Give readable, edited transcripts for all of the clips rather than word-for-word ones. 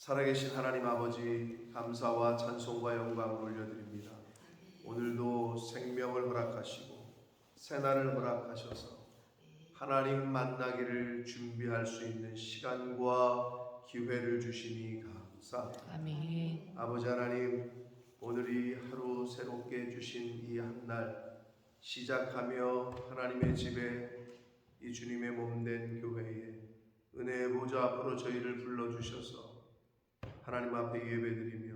살아계신 하나님 아버지, 감사와 찬송과 영광을 올려드립니다. 오늘도 생명을 허락하시고 새날을 허락하셔서 하나님 만나기를 준비할 수 있는 시간과 기회를 주시니 감사합니다. 아멘. 아버지 하나님, 오늘이 하루 새롭게 주신 이 한 날 시작하며 하나님의 집에 이 주님의 몸된 교회에 은혜의 보좌 앞으로 저희를 불러주셔서 하나님 앞에 예배드리며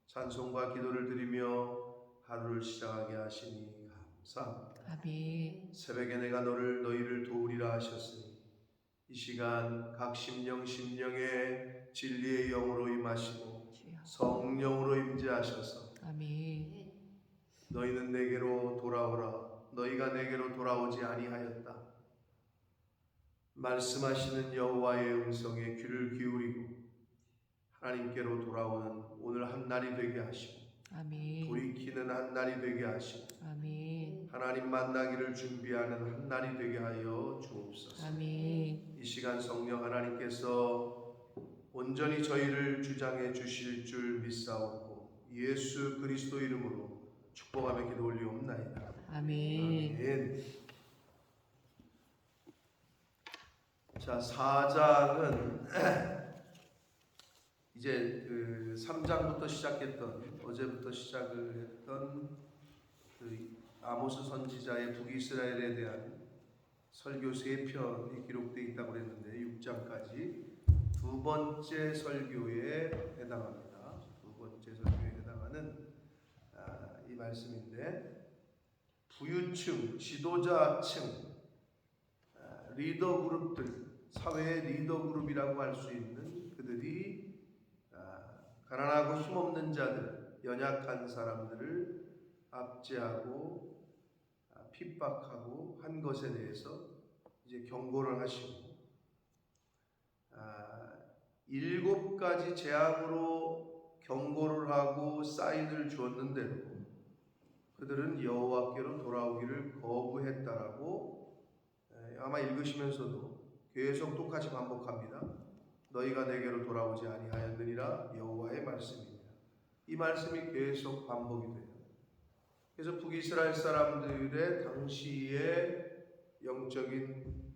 찬송과 기도를 드리며 하루를 시작하게 하시니 감사합니다. 아멘. 새벽에 내가 너희를 도우리라 하셨으니 이 시간 각 심령에 진리의 영으로 임하시고 주여. 성령으로 임재하셔서 아멘. 너희는 내게로 돌아오라. 너희가 내게로 돌아오지 아니하였다. 말씀하시는 여호와의 음성에 귀를 기울이고 하나님께로 돌아오는 오늘 한 날이 되게 하시고 아멘. 돌이키는 한 날이 되게 하시고 아멘. 하나님 만나기를 준비하는 한 날이 되게 하여 주옵소서. 아멘. 이 시간 성령 하나님께서 온전히 저희를 주장해 주실 줄 믿사옵고 예수 그리스도 이름으로 축복하며 기도 올리옵나이다. 아멘. 아멘. 자, 4장은 이제 그 3장부터 시작했던, 어제부터 시작을 했던 그 아모스 선지자의 북이스라엘에 대한 설교 3편이 기록되어 있다고 그랬는데 6장까지 두 번째 설교에 해당합니다. 두 번째 설교에 해당하는 이 말씀인데, 부유층, 지도자층, 리더 그룹들, 사회의 리더 그룹이라고 할 수 있는 그들이 가난하고 힘없는 자들, 연약한 사람들을 압제하고 핍박하고 한 것에 대해서 이제 경고를 하시고 7가지 재앙으로 경고를 하고 사인을 주었는데도 그들은 여호와께로 돌아오기를 거부했다라고 아마 읽으시면서도 계속 똑같이 반복합니다. 너희가 내게로 돌아오지 아니하였느니라 여호와의 말씀입니다. 이 말씀이 계속 반복이 돼요. 그래서 북이스라엘 사람들의 당시의 영적인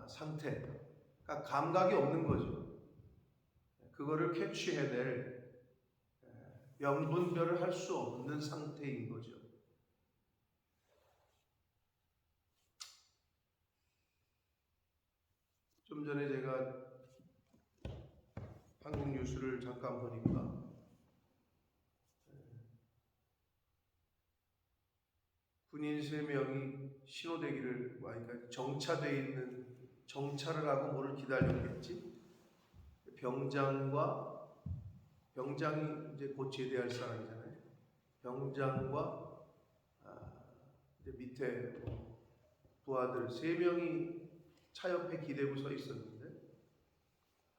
상태가 감각이 없는 거죠. 그거를 캐치해낼 명분별을 할 수 없는 상태인 거죠. 좀 전에 제가 한국 뉴스를 잠깐 보니까 군인 3명이 신호대기를 그러니까 정차되어 있는 정차를 하고 뭐를 기다렸겠지. 병장이 이제 곧 제대할 사람이잖아요. 병장과 이제 밑에 부하들 3명이 차 옆에 기대고 서 있었는데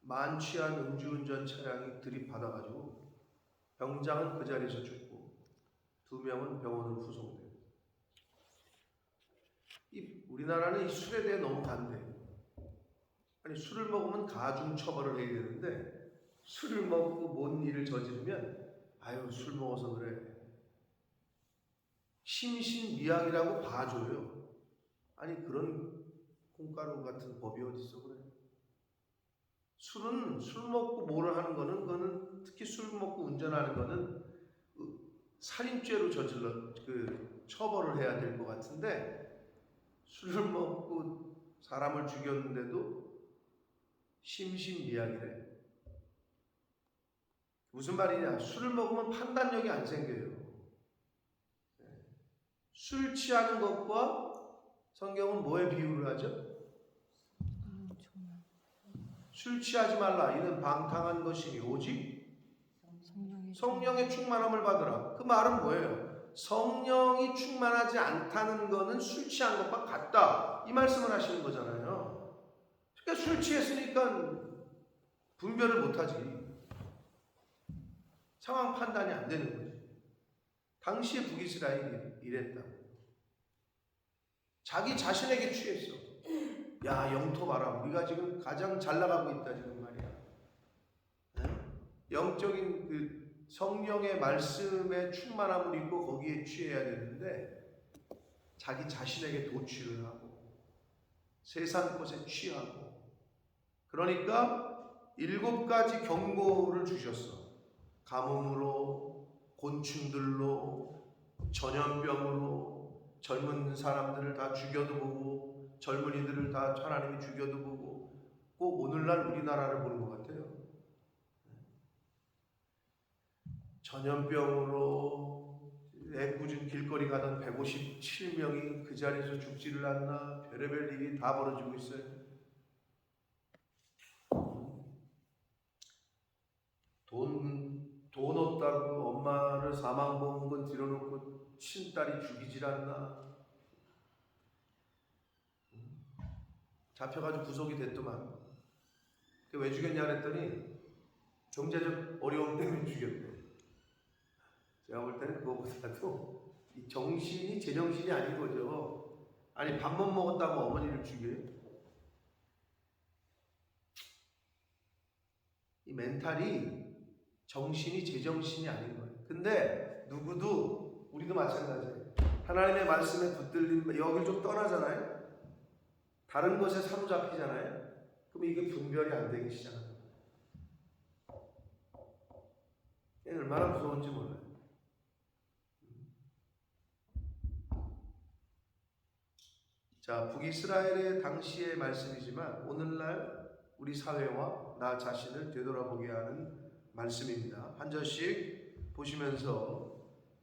만취한 음주운전 차량이 들이받아가지고 병장은 그 자리에서 죽고 2명은 병원으로 후송돼요. 우리나라는 이 술에 대해 너무 반대해요. 아니, 술을 먹으면 가중 처벌을 해야 되는데 술을 먹고 뭔 일을 저지르면 아유, 술 먹어서 그래, 심신미약이라고 봐줘요. 아니, 그런 콩가루 같은 법이 어디 있어 그래. 술은 술 먹고 뭐를 하는 거는 그거는 특히 술 먹고 운전하는 거는 살인죄로 저질러 처벌을 해야 될 것 같은데 술을 먹고 사람을 죽였는데도 심신미약이래. 무슨 말이냐? 술을 먹으면 판단력이 안 생겨요. 술 취하는 것과 성경은 뭐에 비유를 하죠? 술 취하지 말라. 이는 방탕한 것이니 오직 성령의 충만함을 받으라. 그 말은 뭐예요? 성령이 충만하지 않다는 것은 술 취한 것과 같다. 이 말씀을 하시는 거잖아요. 그러니까 술 취했으니까 분별을 못하지. 상황 판단이 안 되는 거지. 당시에 북이스라엘이 이랬다고. 자기 자신에게 취했어. 야, 영토 봐라. 우리가 지금 가장 잘 나가고 있다 지금 말이야. 네? 영적인 그 성령의 말씀의 충만함을 입고 거기에 취해야 되는데 자기 자신에게 도취를 하고 세상 것에 취하고 그러니까 7가지 경고를 주셨어. 가뭄으로, 곤충들로, 전염병으로 젊은 사람들을 다 죽여도 보고 젊은이들을 다 하나님이 죽여도 보고 꼭 오늘날 우리나라를 보는 것 같아요. 전염병으로 애꿎은 길거리 가던 157명이 그 자리에서 죽지를 않나 별의별 일이 다 벌어지고 있어요. 돈 없다고 엄마를 사망보험금 들여놓고 친딸이 죽이질 않나. 잡혀가지고 구속이 됐더만. 왜 죽였냐 그랬더니 경제적 어려움 때문에 죽였대. 제가 볼 때는 그거보다도 이 정신이 제정신이 아닌 거죠. 아니 밥 못 먹었다고 어머니를 죽여요? 이 멘탈이 정신이 제정신이 아닌 거예요. 근데 누구도 우리도 마찬가지예요. 하나님의 말씀에 붙들림 여길 좀 떠나잖아요. 다른 것에 사로잡히잖아요. 그럼 이게 분별이 안 되기 시작합니다. 얼마나 무서운지 몰라요. 자, 북이스라엘의 당시의 말씀이지만 오늘날 우리 사회와 나 자신을 되돌아보게 하는 말씀입니다. 한 절씩 보시면서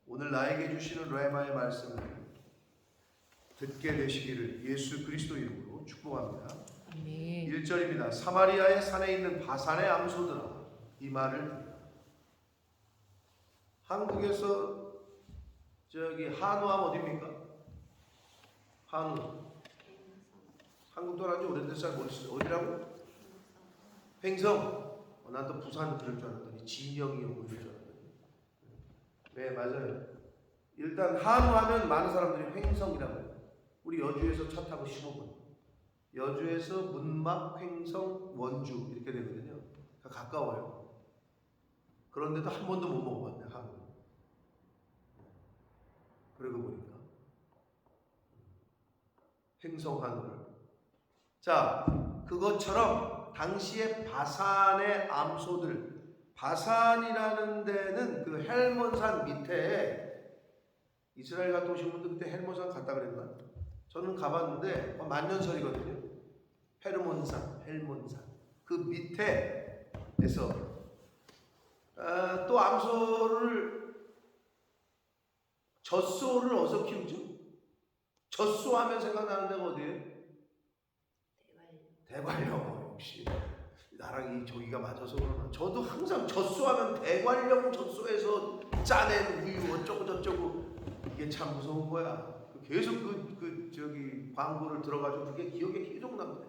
오늘 나에게 주시는 레마의 말씀을 듣게 되시기를 예수 그리스도 이름으로 축복합니다. 아멘. 1절입니다. 사마리아의 산에 있는 바산의 암소들아 이 말을 듣라. 한국에서 저기 한우하면 어디입니까? 한우. 한국 떠난 지 오래돼서 잘 모르시죠? 어디라고? 횡성. 난 또 부산 그럴 줄 알았더니 진영이 오는 줄 알았더니. 네 맞아요. 일단 한우하면 많은 사람들이 횡성이라고 해요. 우리 여주에서 차 타고 15분. 여주에서 문막, 횡성, 원주 이렇게 되거든요. 가까워요. 그런데도 한 번도 못 먹어봤네 한우. 그러고 보니까 횡성 한우를. 자, 그것처럼 당시에 바산의 암소들, 바산이라는 데는 그 헬몬산 밑에 이스라엘 갔다 오신 분들 그때 헬몬산 갔다 그랬나? 저는 가봤는데 만년설이거든요. 헬몬산 그 밑에에서 또 암소를 젖소를 어디서 키우죠? 젖소하면 생각나는 데가 어디예요? 대관령. 역시 나랑 이 저기가 맞아서 그러나 저도 항상 젖소하면 대관령 젖소에서 짜낸 우유 어쩌고 저쩌고 이게 참 무서운 거야. 계속 저기 광고를 들어가지고 그게 기억에 계속 남네.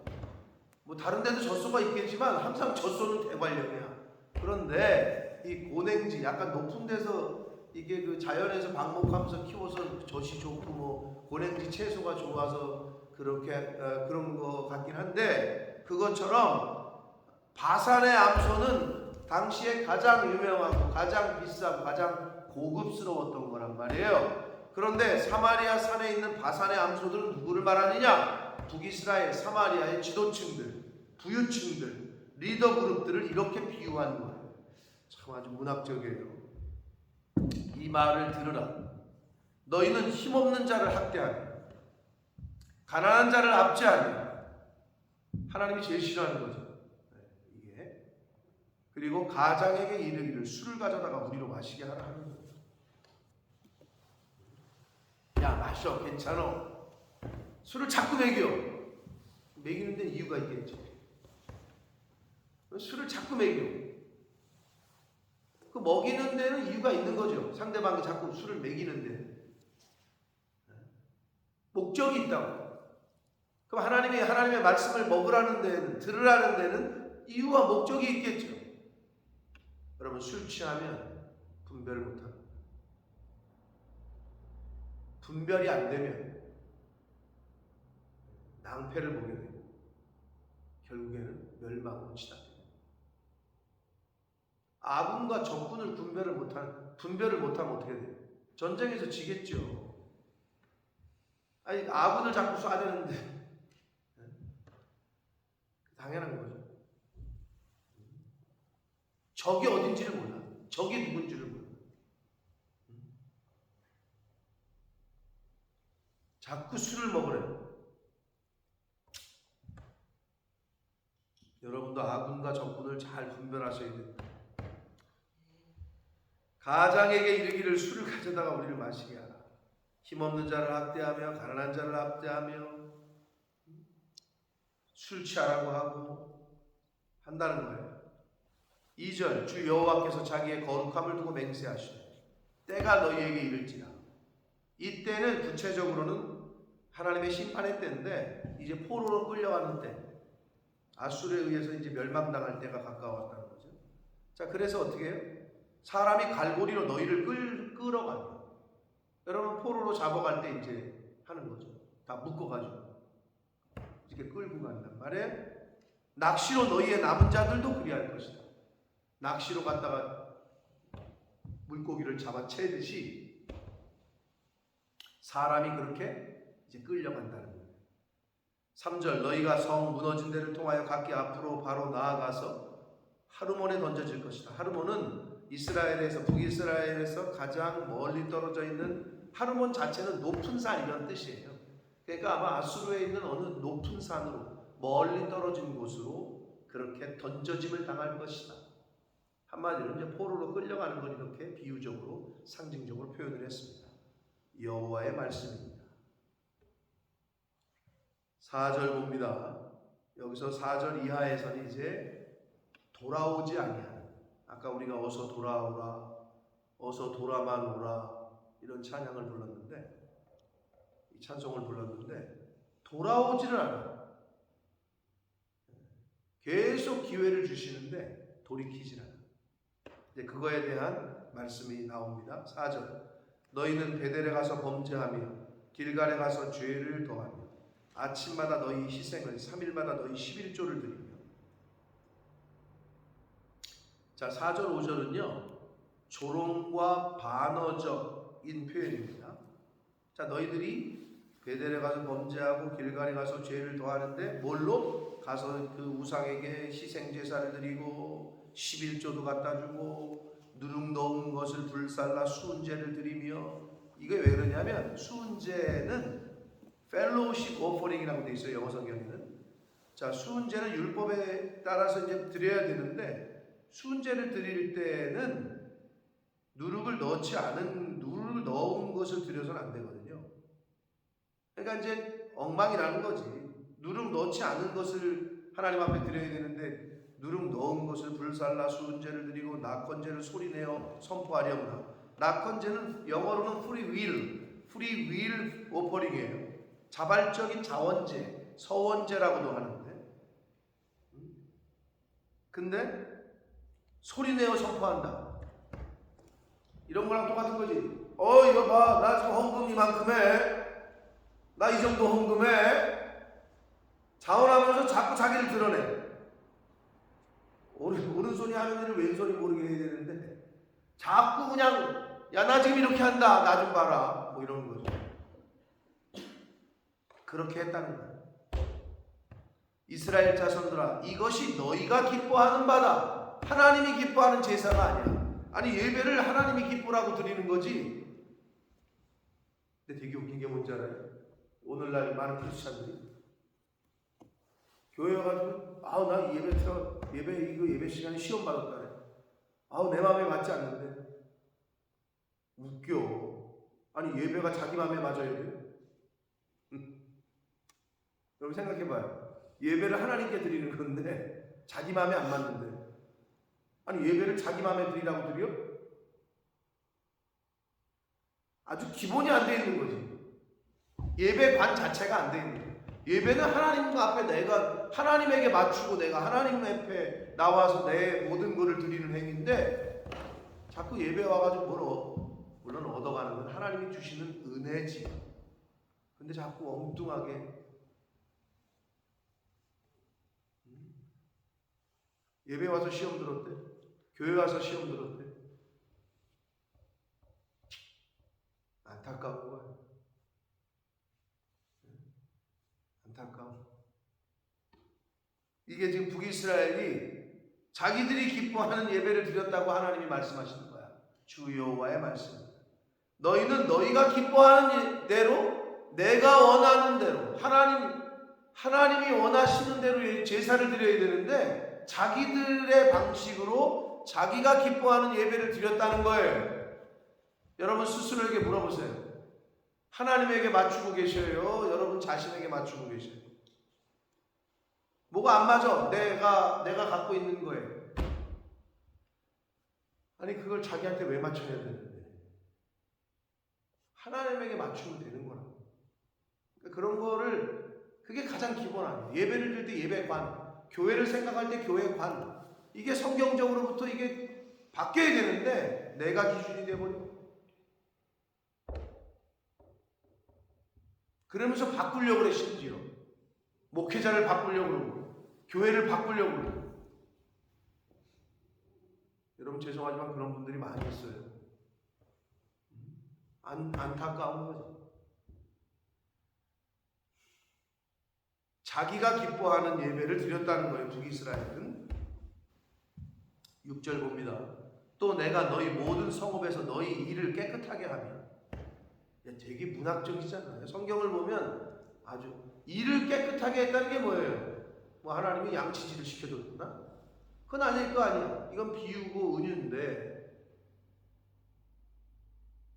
뭐 다른 데도 젖소가 있겠지만 항상 젖소는 대관령이야. 그런데 이 고냉지 약간 높은 데서 이게 그 자연에서 방목하면서 키워서 젖이 좋고 뭐 고냉지 채소가 좋아서 그렇게 그런 거 같긴 한데 그것처럼 바산의 암소는 당시에 가장 유명하고 가장 비싸고 가장 고급스러웠던 거란 말이에요. 그런데 사마리아 산에 있는 바산의 암소들은 누구를 말하느냐? 북이스라엘 사마리아의 지도층들, 부유층들, 리더 그룹들을 이렇게 비유한 거예요. 참 아주 문학적이에요. 이 말을 들으라. 너희는 힘없는 자를 학대하니 가난한 자를 압제하니. 하나님이 제일 싫어하는 거죠. 이게. 그리고 가장에게 이르기를 술을 가져다가 우리로 마시게 하라 하는 거예요. 야 마셔 괜찮아. 술을 자꾸 먹여. 먹이는 데는 이유가 있겠죠. 술을 자꾸 먹여. 그 먹이는 데는 이유가 있는 거죠. 상대방이 자꾸 술을 먹이는 데는 목적이 있다고. 그럼 하나님의 말씀을 먹으라는 데는, 들으라는 데는 이유와 목적이 있겠죠. 여러분 술 취하면 분별을 못합니다. 분별이 안 되면 낭패를 보게 되고 결국에는 멸망으로 치닫게 됩니다. 아군과 적군을 분별을 못하면 어떻게 돼요? 전쟁에서 지겠죠. 아니 아군을 자꾸 쏴대는데 당연한 거죠. 적이 어딘지를 몰라. 적이 누군지를 몰라. 자꾸 술을 먹으래요. 여러분도 아군과 적군을 잘 분별하셔야 됩니다. 가장에게 이르기를 술을 가져다가 우리를 마시게 하라. 힘없는 자를 학대하며 가난한 자를 학대하며 술 취하라고 하고 한다는 거예요. 2절 주 여호와께서 자기의 거룩함을 두고 맹세하시되 때가 너희에게 이를지라. 이때는 구체적으로는 하나님의 심판의 때인데 이제 포로로 끌려가는 때, 아수르에 의해서 이제 멸망당할 때가 가까웠다는 거죠. 자, 그래서 어떻게 해요? 사람이 갈고리로 너희를 끌어가요. 여러분 포로로 잡아갈 때 이제 하는 거죠. 다 묶어가지고 이렇게 끌고 간단 말이에요. 낚시로 너희의 남은 자들도 그리할 것이다. 낚시로 갔다가 물고기를 잡아 채듯이 사람이 그렇게 이제 끌려간다는 거예요. 3절 너희가 성 무너진 데를 통하여 각기 앞으로 바로 나아가서 하르몬에 던져질 것이다. 하르몬은 이스라엘에서 북이스라엘에서 가장 멀리 떨어져 있는, 하르몬 자체는 높은 산이라는 뜻이에요. 그러니까 아마 아수르에 있는 어느 높은 산으로 멀리 떨어진 곳으로 그렇게 던져짐을 당할 것이다. 한마디로 이제 포로로 끌려가는 걸 이렇게 비유적으로 상징적으로 표현을 했습니다. 여호와의 말씀입니다. 4절 봅니다. 여기서 4절 이하에서는 이제 돌아오지 아니하는, 아까 우리가 어서 돌아오라, 어서 돌아만 오라 이런 찬양을 불렀는데, 이 찬송을 불렀는데 돌아오지를 않아요. 계속 기회를 주시는데 돌이키질 않아요. 이제 그거에 대한 말씀이 나옵니다. 4절 너희는 베델에 가서 범죄하며 길갈에 가서 죄를 더하며 아침마다 너희 희생을 3일마다 너희 11조를 드리며. 자, 4절 5절은요 조롱과 반어적인 표현입니다. 자, 너희들이 베델에 가서 범죄하고 길갈에 가서 죄를 더하는데 뭘로? 가서 그 우상에게 희생 제사를 드리고 11조도 갖다 주고 누룩 넣은 것을 불살라 수은제를 드리며. 이게 왜 그러냐면 수은제는 펠로우십 오퍼링이라고 되어 있어요, 영어 성경에는. 자, 수은제는 율법에 따라서 이제 드려야 되는데 수은제를 드릴 때는 누룩을 넣은 것을 드려서는 안 되거든요. 그러니까 이제 엉망이라는 거지. 누룩 넣지 않은 것을 하나님 앞에 드려야 되는데 누룩 넣은 것을 불살라 수은제를 드리고 낙헌제를 소리내어 선포하려구나. 낙헌제는 영어로는 free will 오퍼링이에요. 자발적인 자원제, 서원제라고도 하는데, 근데 소리내어 선포한다. 이런 거랑 똑같은 거지. 이거 봐, 나 지금 헌금 이만큼 해, 나 이 정도 헌금해, 자원하면서 자꾸 자기를 드러내. 오른손이 하는 일을 왼손이 모르게 해야 되는데 자꾸 그냥 야 나 지금 이렇게 한다, 나 좀 봐라, 뭐 이런 거죠. 그렇게 했다는 거예요. 이스라엘 자손들아, 이것이 너희가 기뻐하는 바다. 하나님이 기뻐하는 제사가 아니야. 아니 예배를 하나님이 기쁘라고 드리는 거지. 근데 되게 웃긴 게 뭔지 알아요? 오늘날 많은 크리스찬들이 교회 와가지고 나 예배 시간에 시험 받았다네. 내 마음에 맞지 않는데. 웃겨. 아니 예배가 자기 마음에 맞아야 돼? 여러분 생각해봐요. 예배를 하나님께 드리는 건데 자기 마음에 안 맞는데, 아니 예배를 자기 마음에 드리라고 드려? 아주 기본이 안 돼 있는 거지. 예배관 자체가 안 돼 있는 거예요. 예배는 하나님 앞에 내가 하나님에게 맞추고 내가 하나님 앞에 나와서 내 모든 것을 드리는 행위인데 자꾸 예배 와가지고 물론 얻어가는 건 하나님이 주시는 은혜지. 근데 자꾸 엉뚱하게 예배 와서 시험 들었대. 교회 와서 시험 들었대. 안타까운 거야. 안타까워. 이게 지금 북이스라엘이 자기들이 기뻐하는 예배를 드렸다고 하나님이 말씀하시는 거야. 주 여호와의 말씀. 너희는 너희가 기뻐하는 대로, 내가 원하는 대로, 하나님이 원하시는 대로 제사를 드려야 되는데 자기들의 방식으로 자기가 기뻐하는 예배를 드렸다는 거예요. 여러분 스스로에게 물어보세요. 하나님에게 맞추고 계셔요? 여러분 자신에게 맞추고 계셔요? 뭐가 안 맞아? 내가 갖고 있는 거예요. 아니 그걸 자기한테 왜 맞춰야 되는데? 하나님에게 맞추면 되는 거라고. 그러니까 그런 거를 그게 가장 기본 아니에요. 예배를 드릴 때 예배관, 교회를 생각할 때 교회관. 이게 성경적으로부터 이게 바뀌어야 되는데 내가 기준이 돼버려. 그러면서 바꾸려고 그래. 심지어 목회자를 바꾸려고 그러고 교회를 바꾸려고 그러고. 여러분 죄송하지만 그런 분들이 많이 있어요. 안타까운 거죠. 자기가 기뻐하는 예배를 드렸다는 거예요. 북이스라엘은. 6절 봅니다. 또 내가 너희 모든 성읍에서 너희 일을 깨끗하게 하며. 되게 문학적이잖아요. 성경을 보면 아주 일을 깨끗하게 했다는 게 뭐예요? 뭐 하나님이 양치질을 시켜줬나? 그건 아닐 거 아니야. 이건 비유고 은유인데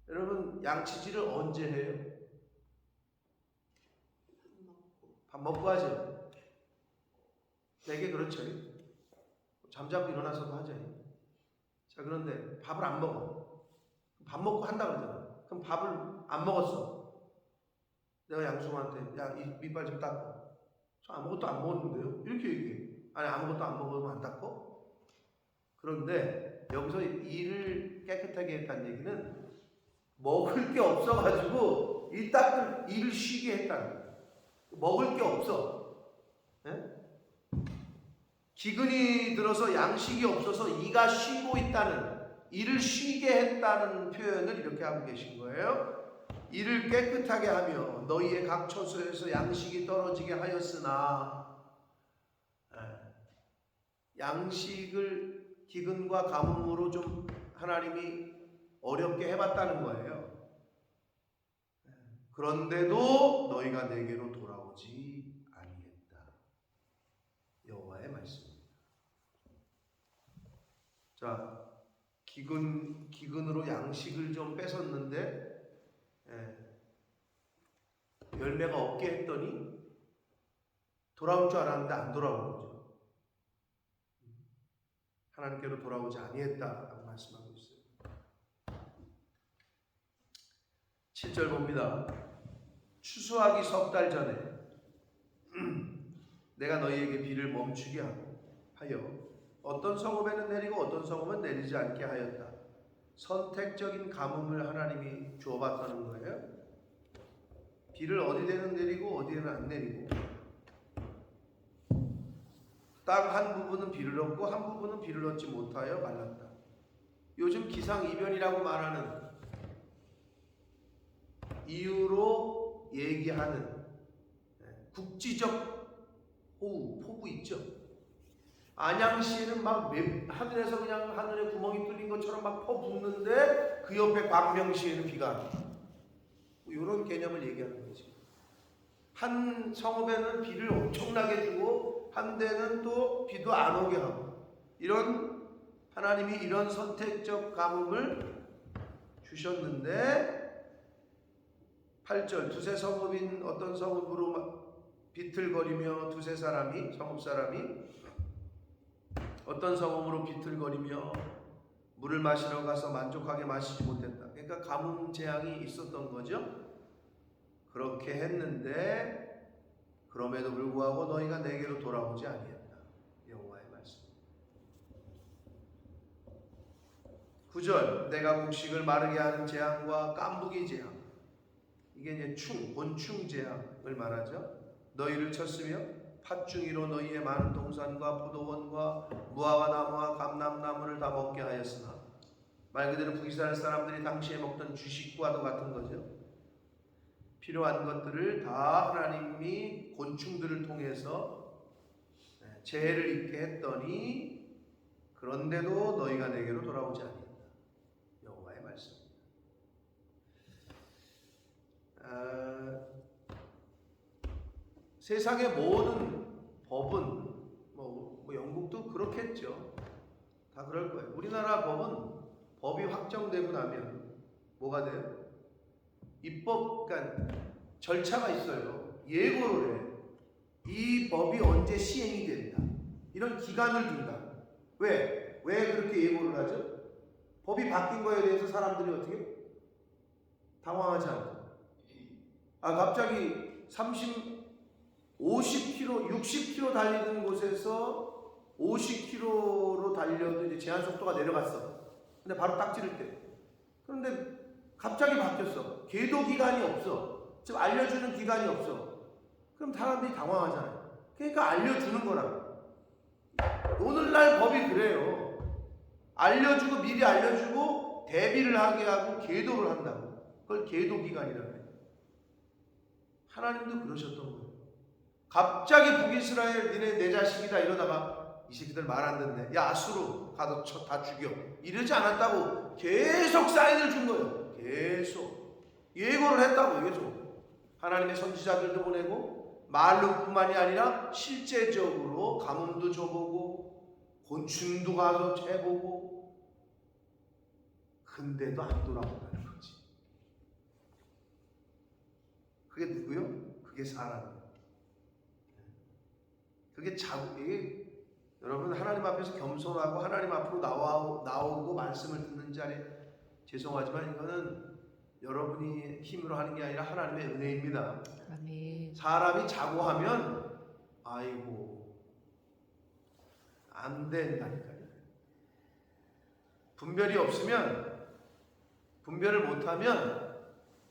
여러분 양치질을 언제 해요? 밥 먹고 하죠. 되게 그렇죠. 잠자고 일어나서도 하죠. 자 그런데 밥을 안 먹어. 밥 먹고 한다 그러잖아. 그럼 밥을 안 먹었어. 내가 양수한테 야 이 밑발 좀 닦아. 저 아무것도 안 먹었는데요? 이렇게 얘기해. 아니 아무것도 안 먹으면 안 닦어? 그런데 여기서 일을 깨끗하게 했다는 얘기는 먹을 게 없어가지고 일을 쉬게 했다는 거예요. 먹을 게 없어. 네? 기근이 들어서 양식이 없어서 이가 쉬고 있다는, 이를 쉬게 했다는 표현을 이렇게 하고 계신 거예요. 이를 깨끗하게 하며 너희의 각 처소에서 양식이 떨어지게 하였으나, 양식을 기근과 가뭄으로 좀 하나님이 어렵게 해봤다는 거예요. 그런데도 너희가 내게로 돌아오지 아니했다. 여호와의 말씀입니다. 자, 기근으로 양식을 좀 뺏었는데 열매가 없게 했더니 돌아올 줄 알았는데 안 돌아오는 거죠. 하나님께로 돌아오지 아니했다라고 말씀하고 있어요. 7절 봅니다. 추수하기 석 달 전에 내가 너희에게 비를 멈추게 하여 어떤 성읍에는 내리고 어떤 성읍은 내리지 않게 하였다. 선택적인 가뭄을 하나님이 주어봤다는 거예요. 비를 어디에는 내리고 어디에는 안 내리고, 땅 한 부분은 비를 얻고 한 부분은 비를 얻지 못하여 말랐다. 요즘 기상이변이라고 말하는 이유로 얘기하는 국지적 폭우 있죠. 안양시에는 막 하늘에서 그냥 하늘에 구멍이 뚫린 것처럼 막 퍼붓는데 그 옆에 광명시에는 비가 안 와. 이런 개념을 얘기하는 거지. 한 성읍에는 비를 엄청나게 주고 한 데는 또 비도 안 오게 하고, 이런 하나님이 이런 선택적 가뭄을 주셨는데 8절 두세 성읍인 어떤 성읍으로 비틀거리며 두세 사람이, 성읍 사람이 어떤 성읍으로 비틀거리며 물을 마시러 가서 만족하게 마시지 못했다. 그러니까 가뭄 재앙이 있었던 거죠. 그렇게 했는데 그럼에도 불구하고 너희가 내게로 돌아오지 아니했다. 여호와의 말씀. 9절 내가 곡식을 마르게 하는 재앙과 깐부기 재앙, 이게 이제 곤충 재앙을 말하죠. 너희를 쳤으며 팥중이로 너희의 많은 동산과 포도원과 무화과 나무와 감람나무를 다 먹게 하였으나, 말 그대로 북이스라엘 사람들이 당시에 먹던 주식과도 같은 거죠. 필요한 것들을 다 하나님이 곤충들을 통해서 재해를 입게 했더니, 그런데도 너희가 내게로 돌아오지 아니했다. 여호와의 말씀입니다. 세상의 모든 법은 뭐 영국도 그렇겠죠. 다 그럴 거예요. 우리나라 법은 법이 확정되고 나면 뭐가 돼요? 입법, 그러니까 절차가 있어요. 예고를 해. 이 법이 언제 시행이 된다. 이런 기간을 둔다. 왜 그렇게 예고를 하죠? 법이 바뀐 거에 대해서 사람들이 어떻게? 당황하지 않고. 갑자기 50km, 60km 달리던 곳에서 50km로 달려도 이제 제한 속도가 내려갔어. 근데 바로 딱 찌를 때. 그런데 갑자기 바뀌었어. 계도 기간이 없어. 지금 알려주는 기간이 없어. 그럼 사람들이 당황하잖아요. 그러니까 알려주는 거라고. 오늘날 법이 그래요. 알려주고 미리 알려주고 대비를 하게 하고 계도를 한다고. 그걸 계도 기간이라고 해요. 하나님도 그러셨던 거예요. 갑자기 북이스라엘 니네 내 자식이다 이러다가 이 새끼들 말 안 듣네. 야 아수르 가서 다 죽여. 이러지 않았다고 계속 사인을 준 거예요. 계속 예고를 했다고. 계속 하나님의 선지자들도 보내고 말로뿐만이 아니라 실제적으로 가뭄도 줘보고 곤충도 가서 재보고, 근데도 안 돌아온다는 거지. 그게 누구요? 그게 사람이에요. 그게 이게 여러분 하나님 앞에서 겸손하고 하나님 앞으로 나오고 말씀을 듣는 자리에, 죄송하지만 이거는 여러분이 힘으로 하는 게 아니라 하나님의 은혜입니다. 아멘. 사람이 자고 하면 아이고 안 된다니까요. 분별이 없으면, 분별을 못하면,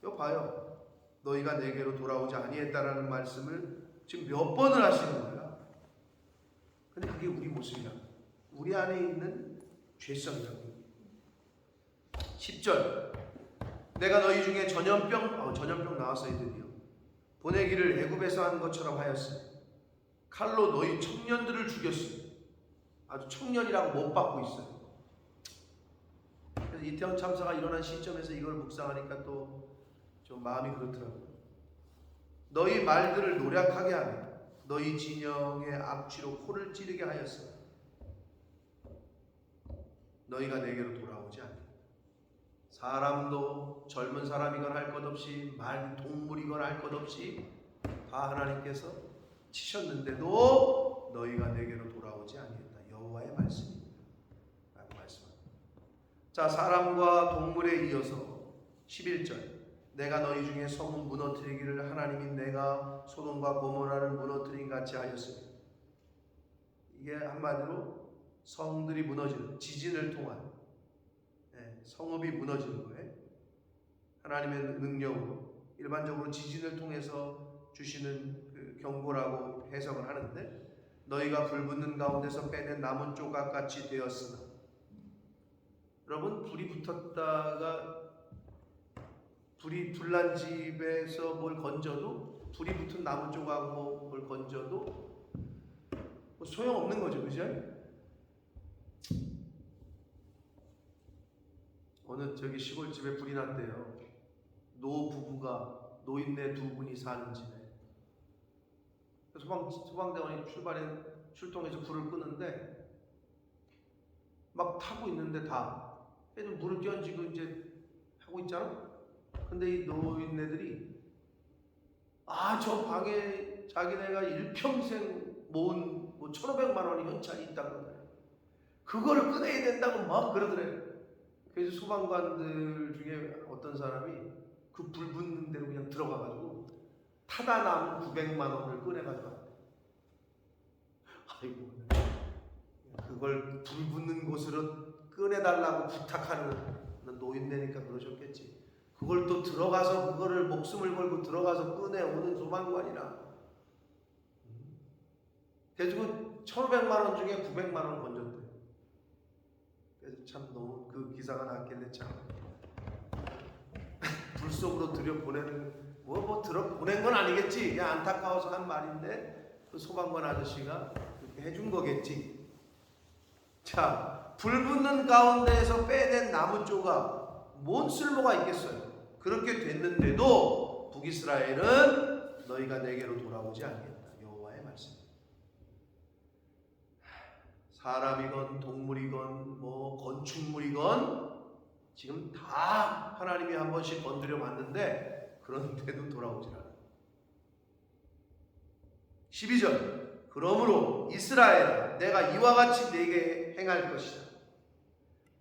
이거 봐요. 너희가 내게로 돌아오지 아니했다라는 말씀을 지금 몇 번을 하시는 거야. 근데 그게 우리 모습이라, 우리 안에 있는 죄성이라고. 10절, 내가 너희 중에 전염병 나왔어요. 드디어 보내기를 애굽에서 한 것처럼 하였으니 칼로 너희 청년들을 죽였으니, 아주 청년이라고 못 받고 있어요. 그래서 이태원 참사가 일어난 시점에서 이걸 묵상하니까 또 좀 마음이 그렇더라고요. 너희 말들을 노략하게 하며 너희 진영의 악취로 코를 찌르게 하였으나 너희가 내게로 돌아오지 않는다. 사람도 젊은 사람이건 할 것 없이, 동물이건 할 것 없이 다 하나님께서 치셨는데도 너희가 내게로 돌아오지 아니했다. 여호와의 말씀입니다. 라고 말씀합니다. 자, 사람과 동물에 이어서 11절, 내가 너희 중에 성을 무너뜨리기를 하나님이 내가 소돔과 고모라를 무너뜨린 같이 하였으니, 이게 한마디로 성들이 무너지는, 지진을 통한 성읍이 무너지는 거예요. 하나님의 능력으로, 일반적으로 지진을 통해서 주시는 그 경고라고 해석을 하는데, 너희가 불붙는 가운데서 빼낸 나무 조각같이 되었으나, 여러분 불이 붙었다가 불이 불난 집에서 뭘 건져도, 불이 붙은 나무 조각 뭘 건져도 소용없는 거죠. 그죠? 어느 저기 시골집에 불이 났대요. 노부부가, 노인네 두 분이 사는 집에. 소방대원이 출동해서 불을 끄는데 막 타고 있는데 애들 물을 끼얹고 이제 하고 있잖아. 근데 이 노인네들이 저 방에 자기네가 일평생 모은 1,500만 원이 현찰이 있다고 그래. 그거를 꺼내야 된다고 막 그러더래. 그래서 소방관들 중에 어떤 사람이 그 불 붙는 대로 그냥 들어가가지고 타다 남은 900만 원을 꺼내가지고 왔대. 아이고, 그걸 불 붙는 곳으로 꺼내달라고 부탁하는 노인네니까 그러셨겠지. 그걸 또 들어가서 그거를 목숨을 걸고 들어가서 꺼내오는 소방관이라. 그래가지고 1,500만 원 중에 900만 원 건졌대요. 그래서 참 너무 그 기사가 났길래 참 불 속으로 들여보내는 뭐 들여보낸 건 아니겠지. 그냥 안타까워서 한 말인데 그 소방관 아저씨가 그렇게 해준 거겠지. 자, 불 붙는 가운데에서 빼낸 나무 조각 뭔 쓸모가 있겠어요. 그렇게 됐는데도 북이스라엘은 너희가 내게로 돌아오지 않겠다. 여호와의 말씀. 사람이건 동물이건 뭐 건축물이건 지금 다 하나님이 한 번씩 건드려 봤는데 그런데도 돌아오질 않아요. 12절 그러므로 이스라엘아 내가 이와 같이 네게 행할 것이다.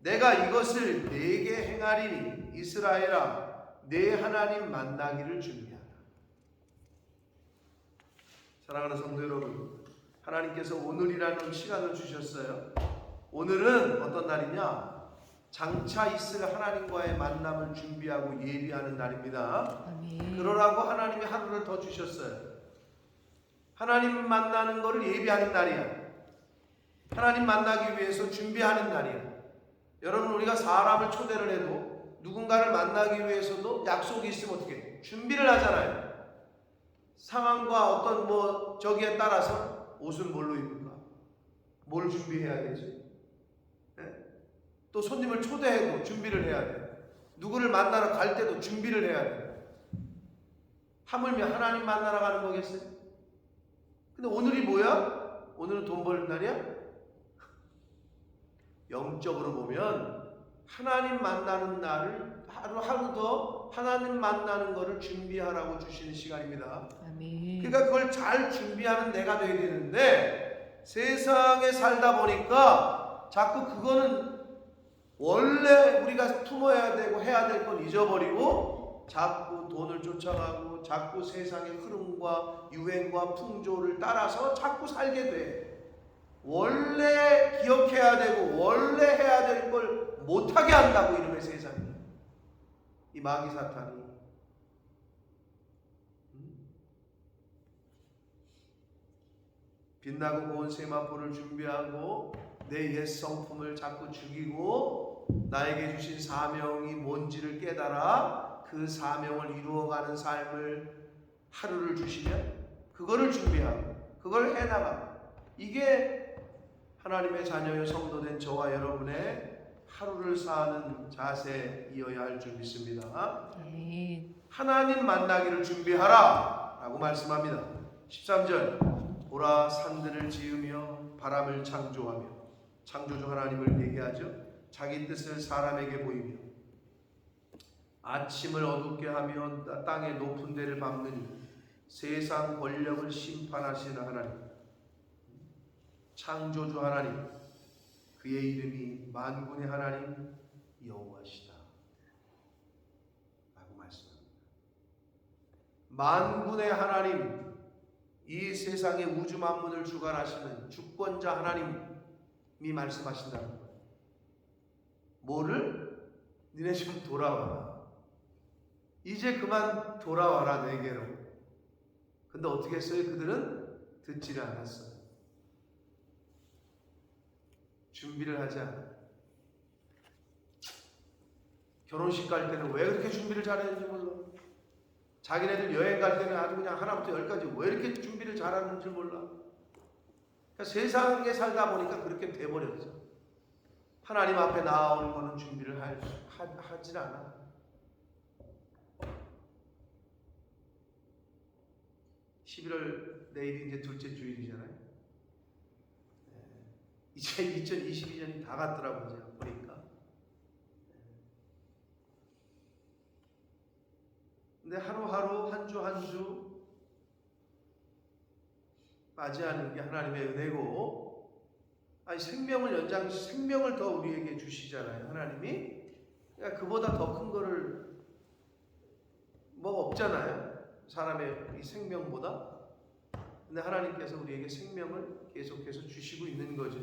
내가 이것을 네게 행하리니 이스라엘아 내 하나님 만나기를 준비하라. 사랑하는 성도 여러분, 하나님께서 오늘이라는 시간을 주셨어요. 오늘은 어떤 날이냐? 장차 있을 하나님과의 만남을 준비하고 예비하는 날입니다. 아멘. 그러라고 하나님이 하루를 더 주셨어요. 하나님 만나는 것을 예비하는 날이야. 하나님 만나기 위해서 준비하는 날이야. 여러분, 우리가 사람을 초대를 해도 누군가를 만나기 위해서도 약속이 있으면 어떻게 해? 준비를 하잖아요. 상황과 어떤 뭐 저기에 따라서 옷은 뭘로 입을까? 뭘 준비해야 되지? 또 손님을 초대해도 준비를 해야 돼. 누구를 만나러 갈 때도 준비를 해야 돼. 하물며 하나님 만나러 가는 거겠어요? 근데 오늘이 뭐야? 오늘은 돈 버는 날이야? 영적으로 보면 하나님 만나는 날을 하루 더 하나님 만나는 것을 준비하라고 주시는 시간입니다. 아멘. 그러니까 그걸 잘 준비하는 내가 돼야 되는데 세상에 살다 보니까 자꾸 그거는 원래 우리가 품어야 되고 해야 될 건 잊어버리고 자꾸 돈을 쫓아가고 자꾸 세상의 흐름과 유행과 풍조를 따라서 자꾸 살게 돼. 원래 기억해야 되고 원래 해야 될 걸 못하게 한다고 이름의 세상이. 이 마귀 사탄이. 빛나고 고운 세마포를 준비하고 내 옛 성품을 자꾸 죽이고 나에게 주신 사명이 뭔지를 깨달아 그 사명을 이루어가는 삶을 하루를 주시면 그거를 준비하고 그걸 해나가. 이게 하나님의 자녀의 성도된 저와 여러분의 하루를 사는 자세이어야 할 줄 믿습니다. 아멘. 하나님 만나기를 준비하라 라고 말씀합니다. 13절 보라 산들을 지으며 바람을 창조하며 창조주 하나님을 얘기하죠. 자기 뜻을 사람에게 보이며 아침을 어둡게 하며 땅의 높은 데를 밟느니 세상 권력을 심판하시는 하나님, 창조주 하나님, 그의 이름이 만군의 하나님 여호와시다 라고 말씀합니다. 만군의 하나님, 이 세상의 우주 만물을 주관하시는 주권자 하나님이 말씀하신다는 거예요. 뭐를? 니네 좀 돌아와라. 이제 그만 돌아와라 내게로. 근데 어떻게 했어요? 그들은 듣지를 않았어요. 준비를 하지 않아요. 결혼식 갈 때는 왜 그렇게 준비를 잘했는지 몰라. 자기네들 여행 갈 때는 아주 그냥 하나부터 열까지 왜 이렇게 준비를 잘하는지 몰라. 그러니까 세상에 살다 보니까 그렇게 돼버렸어. 하나님 앞에 나아오는 거는 준비를 하질 않아. (11월) 내일이 이제 둘째 주일이잖아요. 이제 2022년이 다 갔더라고요. 제가 보니까. 근데 하루하루 한 주 한 주 맞이하는 게 하나님의 은혜고, 아니 생명을 더 우리에게 주시잖아요. 하나님이. 그러니까 그보다 더 큰 거를 뭐가 없잖아요. 사람의 이 생명보다. 근데 하나님께서 우리에게 생명을 계속해서 주시고 있는 거죠.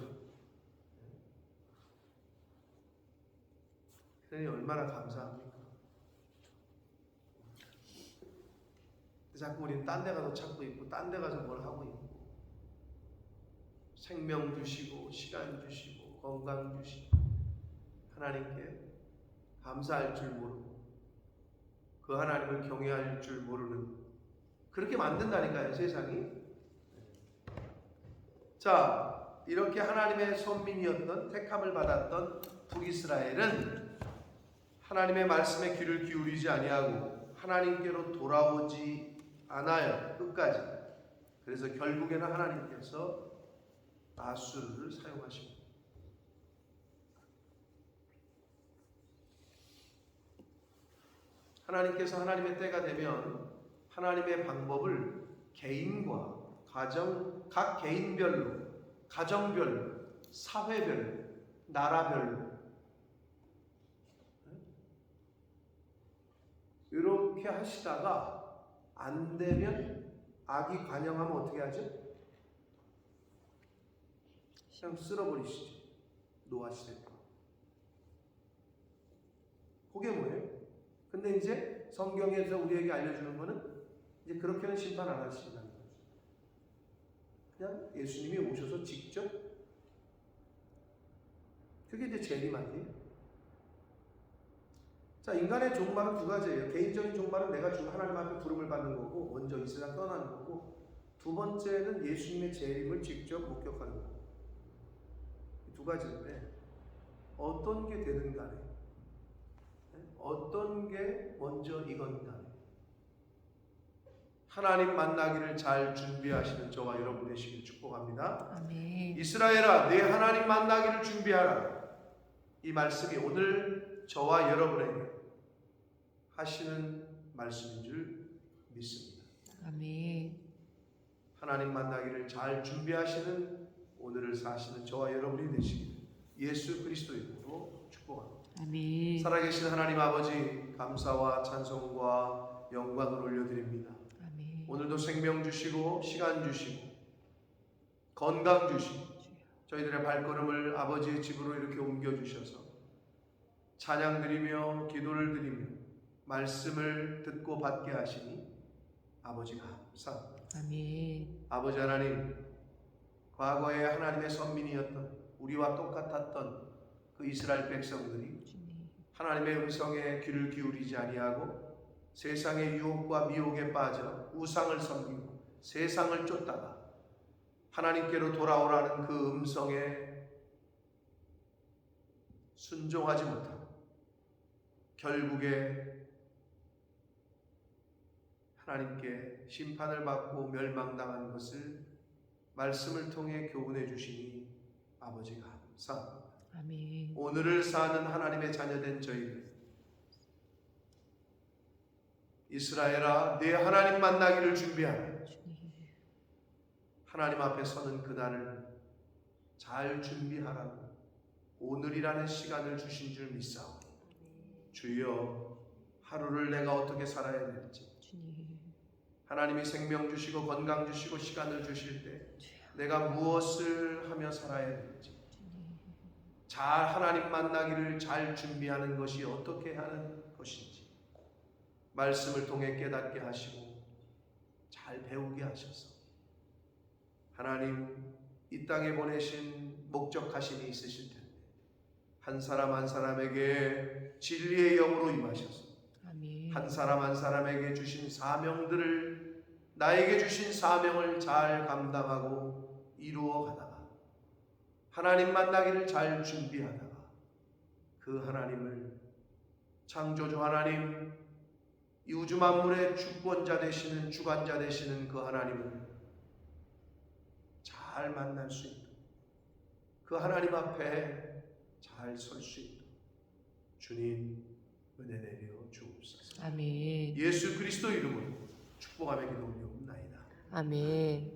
그러니 얼마나 감사합니까? 자꾸 우리는 딴 데 가서 찾고 있고 딴 데 가서 뭘 하고 있고. 생명 주시고 시간 주시고 건강 주시고 하나님께 감사할 줄 모르고 그 하나님을 경외할 줄 모르는 그렇게 만든다니까요, 세상이. 자, 이렇게 하나님의 선민이었던 택함을 받았던 북이스라엘은 하나님의 말씀에 귀를 기울이지 아니하고 하나님께로 돌아오지 않아요, 끝까지. 그래서 결국에는 하나님께서 아수르를 사용하십니다. 하나님께서 하나님의 때가 되면 하나님의 방법을 개인과 가정, 각 개인별로, 가정별로, 사회별로, 나라별로 이렇게 하시다가 안 되면 악이 관영하면 어떻게 하죠? 그냥 쓸어버리시죠. 노아 시대. 그게 뭐예요? 근데 이제 성경에서 우리에게 알려주는 거는 이제 그렇게는 심판 안 하신다는 거죠. 그냥 예수님이 오셔서 직접 그게 이제 재림 아니에요? 자, 인간의 종말은 두 가지예요. 개인적인 종말은 내가 하나님 앞에 부름을 받는 거고 먼저 이 세상 떠나는 거고 두 번째는 예수님의 재림을 직접 목격하는 거고 두 가지인데 어떤 게 되든 간에 어떤 게 먼저 이건 간에 하나님 만나기를 잘 준비하시는 저와 여러분 되시길 축복합니다. 아멘. 이스라엘아, 내 하나님 만나기를 준비하라. 이 말씀이 오늘 저와 여러분에게 하시는 말씀인 줄 믿습니다. 아멘. 하나님 만나기를 잘 준비하시는 오늘을 사시는 저와 여러분이 되시길 예수 그리스도 이름으로 축복합니다. 아멘. 살아계신 하나님 아버지, 감사와 찬송과 영광을 올려드립니다. 아멘. 오늘도 생명 주시고 시간 주시고 건강 주시고 저희들의 발걸음을 아버지의 집으로 이렇게 옮겨주셔서 찬양 드리며 기도를 드리며 말씀을 듣고 받게 하시니 아버지가 감사합니다. 아멘. 아버지 하나님, 과거에 하나님의 선민이었던 우리와 똑같았던 그 이스라엘 백성들이 주님. 하나님의 음성에 귀를 기울이지 아니하고 세상의 유혹과 미혹에 빠져 우상을 섬기고 세상을 쫓다가 하나님께로 돌아오라는 그 음성에 순종하지 못하고 결국에 하나님께 심판을 받고 멸망당한 것을 말씀을 통해 교훈해 주시니 아버지가 감사합니다. 아멘. 오늘을 사는 하나님의 자녀된 저희들, 이스라엘아, 내 하나님 만나기를 준비하라. 주님. 하나님 앞에 서는 그날을 잘 준비하라고 오늘이라는 시간을 주신 줄 믿사오니 주여, 하루를 내가 어떻게 살아야 될지, 주님. 하나님이 생명 주시고 건강 주시고 시간을 주실 때 내가 무엇을 하며 살아야 될지, 잘 하나님 만나기를 잘 준비하는 것이 어떻게 하는 것인지 말씀을 통해 깨닫게 하시고 잘 배우게 하셔서 하나님 이 땅에 보내신 목적하심이 있으실 텐데 한 사람 한 사람에게 진리의 영으로 임하셔서 아멘. 한 사람 한 사람에게 주신 사명들을, 나에게 주신 사명을 잘 감당하고 이루어 가다가 하나님 만나기를 잘 준비하다가 그 하나님을, 창조주 하나님, 이 우주 만물의 주권자 되시는, 주관자 되시는 그 하나님을 잘 만날 수 있도록, 그 하나님 앞에 잘 설 수 있도록 주님 은혜 내려 주옵소서. 아멘. 예수 그리스도 이름으로 축복하며 기도 올리옵나이다. 아멘.